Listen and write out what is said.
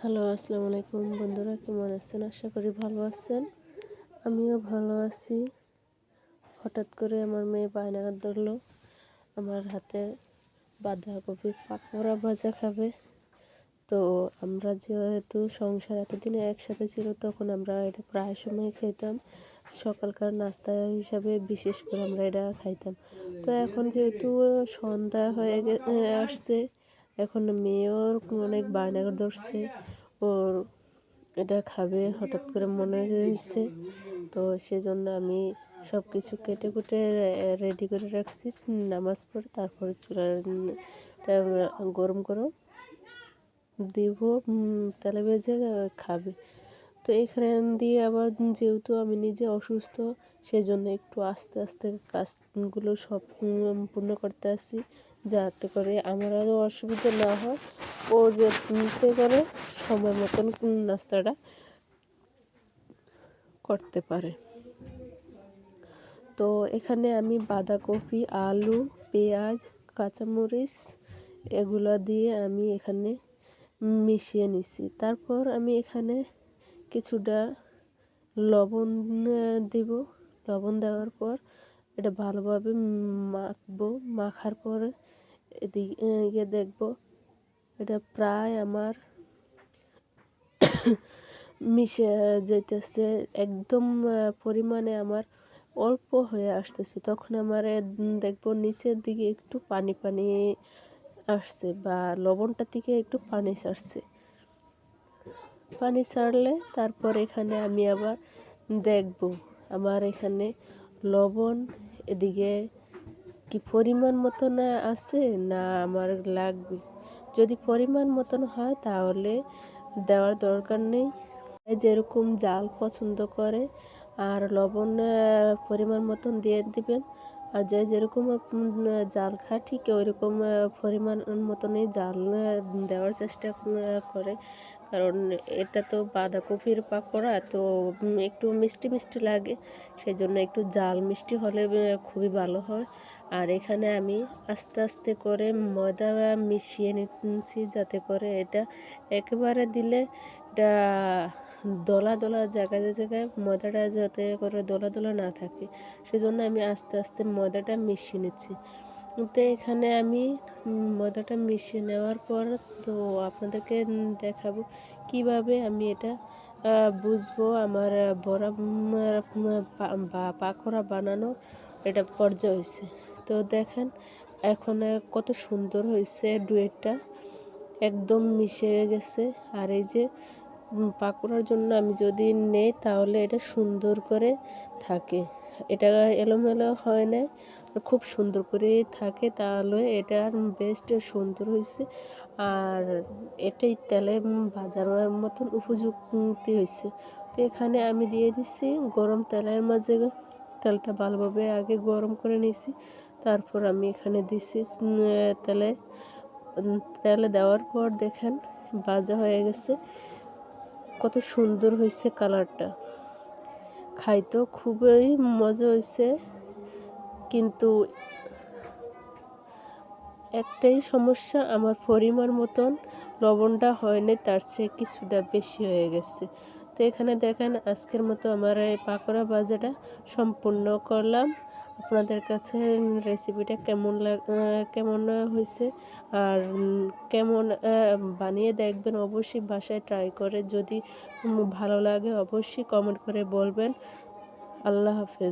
Hello, আসসালামু আলাইকুম বন্ধুরা, কেমন আছেন? আশা করি ভালো আছেন। আমিও ভালো আছি। হঠাৎ করে আমার মেয়ে বায়না ধরলো আমার হাতে বাঁধাকপি পাকোড়া ভাজা খাবে। তো আমরা যেহেতু সংসার এতদিনে একসাথে ছিল, তখন আমরা এটা প্রায় সময় খেতাম। সকালকার নাস্তা হিসাবে বিশেষ করে আমরা এটা খাইতাম। তো এখন যেহেতু সন্ধ্যা হয়ে আসছে, এখন মেয়েও অনেক বায়না ধরছে, ওর এটা খাবে এটা করে মনে হয়েছে। তো সেজন্য আমি সব কিছু কেটে কুটে রেডি করে রাখছি। নামাজ পড়ে তারপরে চুলাটা গরম গরম দিব, তেলে ভেজে খাবে। তো এখানে দিয়ে আবার যেহেতু আমি নিজে অসুস্থ, সেজন্য একটু আস্তে আস্তে কাজগুলো সব পূর্ণ করতে আসি, যাতে করে আমারও অসুবিধা না হয়, ও যাতে করে সময় মতন নাস্তাটা করতে পারে। তো এখানে আমি বাঁধাকপি, আলু, পেঁয়াজ, কাঁচামরিচ এগুলো দিয়ে আমি এখানে মিশিয়ে নিছি। তারপর আমি এখানে কিছুটা লবণ দেব। লবণ দেওয়ার পর এটা ভালোভাবে মাখবো। মাখার পরে এদিকে দেখব এটা প্রায় আমার মিশে যেতেছে, একদম পরিমাণে আমার অল্প হয়ে আসতেছে। তখন আমার দেখব নিচের দিকে একটু পানি পানি আসছে, বা লবণটার থেকে একটু পানি ছাড়ছে। পানি ছাড়লে তারপর এখানে আমি আবার দেখব আমার এখানে লবণ এদিকে কি পরিমাণ মতন আছে না আমার লাগবে। যদি পরিমাণ মতন হয় তাহলে দেওয়ার দরকার নেই। যেরকম জাল পছন্দ করে আর লবণ পরিমাণ মতন দিয়ে দিবেন। আর যে যেরকম জাল খায় ঠিক ওইরকম পরিমাণ মতনই জাল দেওয়ার চেষ্টা করে। কারণ এটা তো বাঁধাকপির পাকোড়া, তো একটু মিষ্টি মিষ্টি লাগে, সেই জন্য একটু জাল মিষ্টি হলে খুবই ভালো হয়। আর এখানে আমি আস্তে আস্তে করে ময়দা মিশিয়ে নিচ্ছি, যাতে করে এটা একেবারে দিলে এটা দলা দলা জায়গায় জায়গায় ময়দাটা যাতে করে দলা দলা না থাকে, সেজন্য আমি আস্তে আস্তে ময়দাটা মিশিয়ে নিচ্ছি। তো এখানে আমি ময়দাটা মিশিয়ে নেওয়ার পর তো আপনাদেরকে দেখাবো কিভাবে আমি এটা বুঝবো আমার বড়া বা পাকোড়া বানানো এটা পর্যায়ে হয়েছে। তো দেখেন এখন কত সুন্দর হয়েছে, ডুয়েটটা একদম মিশে গেছে। আর এই যে পাকোড়ার জন্য আমি যদি নেই তাহলে এটা সুন্দর করে থাকে, এটা এলোমেলো হয় না, খুব সুন্দর করে থাকে, তাহলে এটা বেস্ট সুন্দর হয়েছে। আর এটাই তেলে ভাজার মতন উপযুক্তি হয়েছে। তো এখানে আমি দিয়ে দিচ্ছি গরম তেলের মাঝে, তেলটা ভালোভাবে আগে গরম করে নিয়েছি। তারপর আমি এখানে দিচ্ছি তেলে দেওয়ার পর দেখেন ভাজা হয়ে গেছে, কত সুন্দর হয়েছে কালারটা, খাইতো খুবই মজা হয়েছে। কিন্তু একটাই সমস্যা, আমার পরিমাণ মতন লবণটা হয়নি, তার চেয়ে কিছুটা বেশি হয়ে গেছে। তো এখানে দেখেন আজকের মতো আমার এই পাকোড়া ভাজাটা সম্পূর্ণ করলাম। আপনাদের কাছে রেসিপিটা কেমন হয়েছে আর কেমন বানিয়ে দেখবেন, অবশ্যই বাসায় ট্রাই করে যদি ভালো লাগে অবশ্যই কমেন্ট করে বলবেন। আল্লাহ হাফেজ।